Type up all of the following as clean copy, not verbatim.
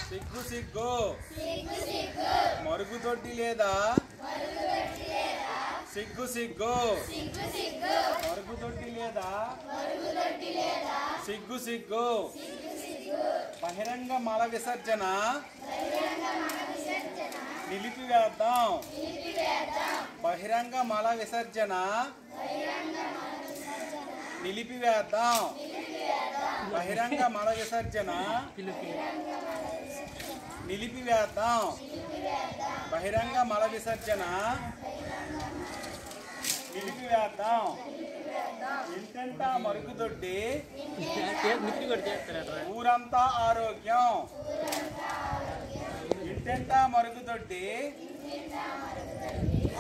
సిగ్గు సిగ్గు మరుగుదొడ్డి లేదా సిగ్గు సిగ్గు మరుగుదొడ్డి లేదా సిగ్గు సిగ్గు బహిరంగ మల విసర్జన నిలిపివేద్దాం బహిరంగ మల విసర్జన నిలిపివేద్దాం బహిరంగ మల విసర్జన నిలిపివేద్దాం బహిరంగ మల విసర్జన నిలిపివేద్దాం ఇంటంటా మరుగుదొడ్డి ఊరంతా ఆరోగ్యం ఇంటంటా మరుగుదొడ్డి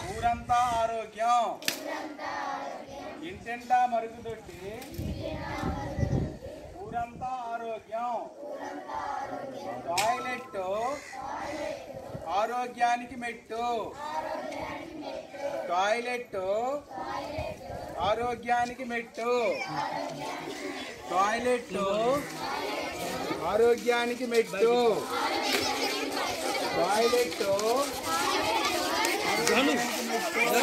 ఊరంతా ఆరోగ్యం ఇంటంటా మరుగుదొడ్డి ఊరంతా ఆరోగ్యం టాయిలెట్ ఆరోగ్యానికి మెట్టు టాయిలెట్ ఆరోగ్యానికి మెట్టు టాయిలెట్ ఆరోగ్యానికి మెట్టు టాయిలెట్ ఆరోగ్యానికి మెట్టు